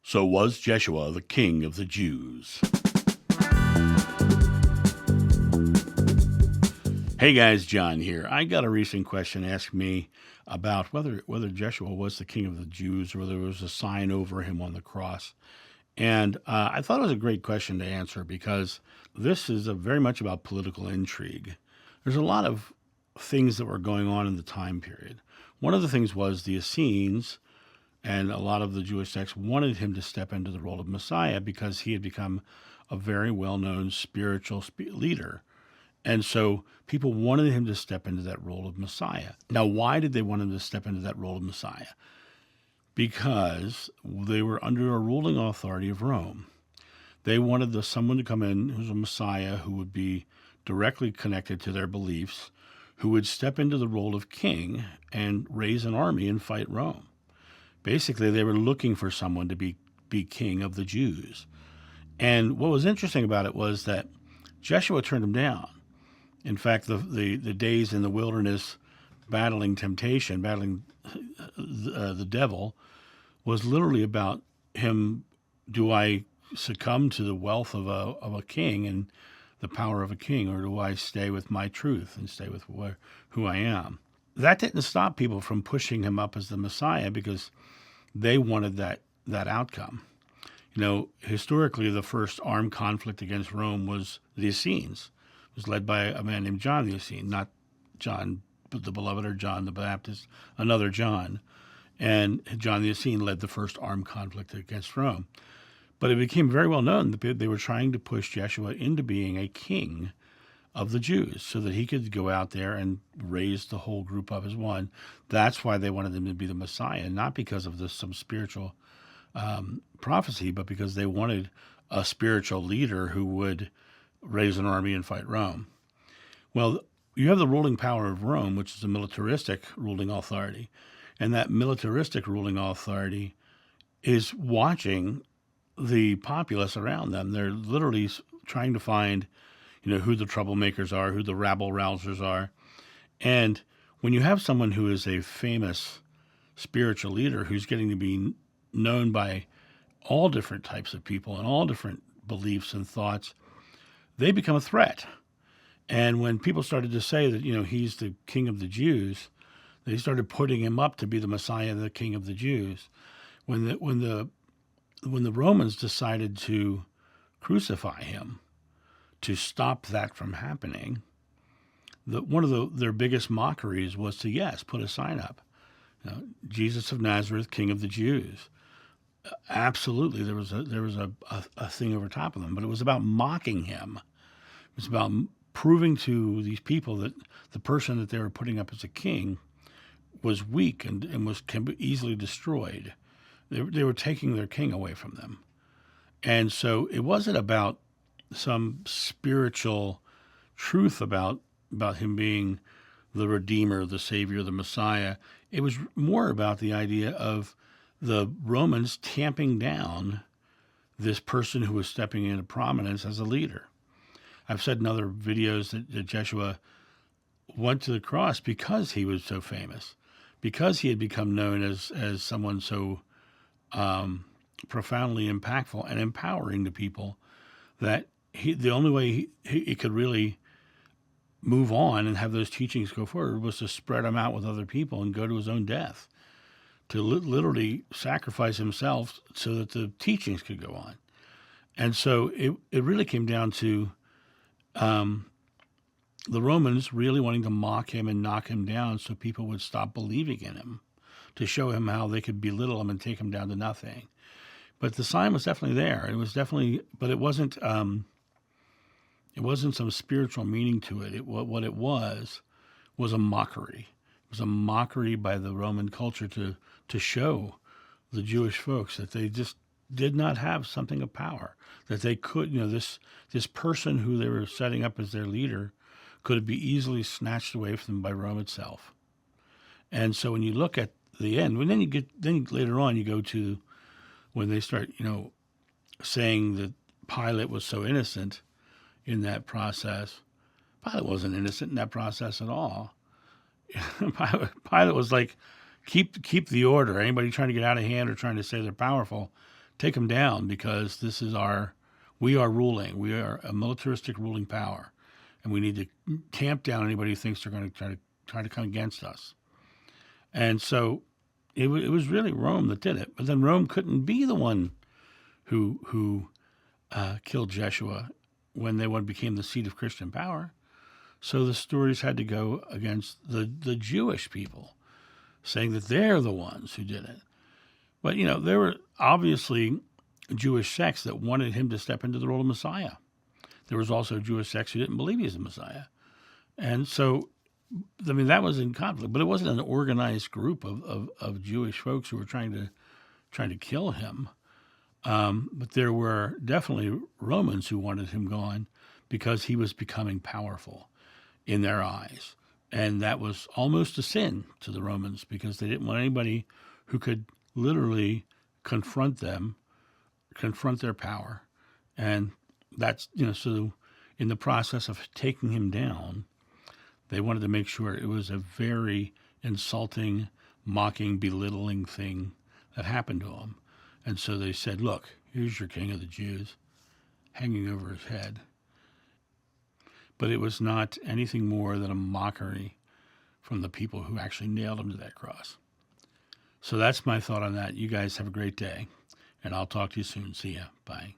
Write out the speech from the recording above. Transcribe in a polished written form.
So was Jeshua the king of the Jews? Hey guys, John here. I got a recent question asked me about whether Jeshua was the king of the Jews or whether there was a sign over him on the cross. And I thought it was a great question to answer because this is very much about political intrigue. There's a lot of things that were going on in the time period. One of the things was the Essenes and a lot of the Jewish sects wanted him to step into the role of Messiah because he had become a very well-known spiritual leader. And so people wanted him to step into that role of Messiah. Now, why did they want him to step into that role of Messiah? Because they were under a ruling authority of Rome. They wanted someone to come in who's a Messiah who would be directly connected to their beliefs, who would step into the role of king and raise an army and fight Rome. Basically, they were looking for someone to be king of the Jews. And what was interesting about it was that Jeshua turned him down. In fact, the days in the wilderness battling temptation, battling the devil, was literally about him, do I succumb to the wealth of a king and the power of a king, or do I stay with my truth and stay with who I am? That didn't stop people from pushing him up as the Messiah because they wanted that outcome. You know, historically, the first armed conflict against Rome was the Essenes. It was led by a man named John the Essene, not John the Beloved or John the Baptist, another John. And John the Essene led the first armed conflict against Rome. But it became very well known that they were trying to push Jeshua into being a king of the Jews so that he could go out there and raise the whole group up as one. That's why they wanted him to be the Messiah, not because of some spiritual prophecy, but because they wanted a spiritual leader who would raise an army and fight Rome. Well, you have the ruling power of Rome, which is a militaristic ruling authority. And that militaristic ruling authority is watching the populace around them. They're literally trying to find, who the troublemakers are, who the rabble-rousers are. And when you have someone who is a famous spiritual leader who's getting to be known by all different types of people and all different beliefs and thoughts, they become a threat. And when people started to say that, he's the king of the Jews, they started putting him up to be the Messiah, the king of the Jews. When the Romans decided to crucify him, to stop that from happening, one of their biggest mockeries was to, put a sign up. Jesus of Nazareth, King of the Jews. Absolutely, there was a thing over top of them, but it was about mocking him. It was about proving to these people that the person that they were putting up as a king was weak and can be easily destroyed. They were taking their king away from them. And so it wasn't about some spiritual truth about him being the Redeemer, the Savior, the Messiah. It was more about the idea of the Romans tamping down this person who was stepping into prominence as a leader. I've said in other videos that Jeshua went to the cross because he was so famous, because he had become known as someone so profoundly impactful and empowering to people that the only way he could really move on and have those teachings go forward was to spread them out with other people and go to his own death, to literally sacrifice himself so that the teachings could go on. And so it really came down to the Romans really wanting to mock him and knock him down so people would stop believing in him, to show him how they could belittle him and take him down to nothing. But the sign was definitely there. But it wasn't some spiritual meaning to it. What it was a mockery. It was a mockery by the Roman culture to show the Jewish folks that they just did not have something of power, that they could, this person who they were setting up as their leader could be easily snatched away from them by Rome itself. And so when you look at the end, then later on you go to when they start, saying that Pilate was so innocent in that process. Pilate wasn't innocent in that process at all. Pilate was like, keep the order. Anybody trying to get out of hand or trying to say they're powerful, take him down because we are ruling. We are a militaristic ruling power, and we need to tamp down anybody who thinks they're going to try to come against us. And so it was really Rome that did it. But then Rome couldn't be the one who killed Jeshua when they became the seat of Christian power. So the stories had to go against the Jewish people, saying that they're the ones who did it. But, there were obviously Jewish sects that wanted him to step into the role of Messiah. There was also Jewish sects who didn't believe he was the Messiah. And so, that was in conflict. But it wasn't an organized group of Jewish folks who were trying to kill him. But there were definitely Romans who wanted him gone because he was becoming powerful in their eyes. And that was almost a sin to the Romans because they didn't want anybody who could literally confront their power. And that's, so in the process of taking him down, they wanted to make sure it was a very insulting, mocking, belittling thing that happened to him. And so they said, look, here's your king of the Jews hanging over his head. But it was not anything more than a mockery from the people who actually nailed him to that cross. So that's my thought on that. You guys have a great day, and I'll talk to you soon. See ya. Bye.